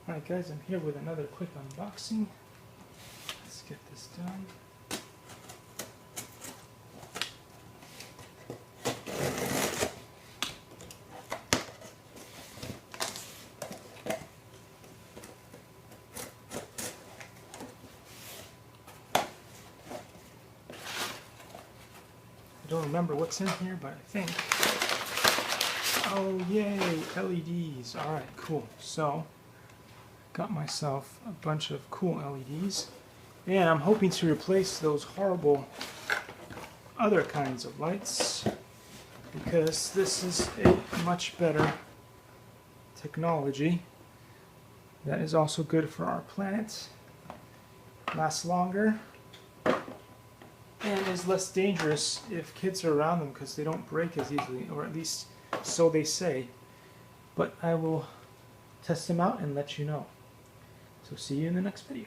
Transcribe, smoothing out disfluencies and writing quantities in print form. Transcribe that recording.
Alright guys, I'm here with another quick unboxing. Let's get this done. I don't remember what's in here, but I think... Oh yay, LEDs. Alright, cool. So, got myself a bunch of cool LEDs. And I'm hoping to replace those horrible other kinds of lights, because this is a much better technology that is also good for our planet, lasts longer, and is less dangerous if kids are around them because they don't break as easily, or at least so they say. But I will test them out and let you know. So see you in the next video.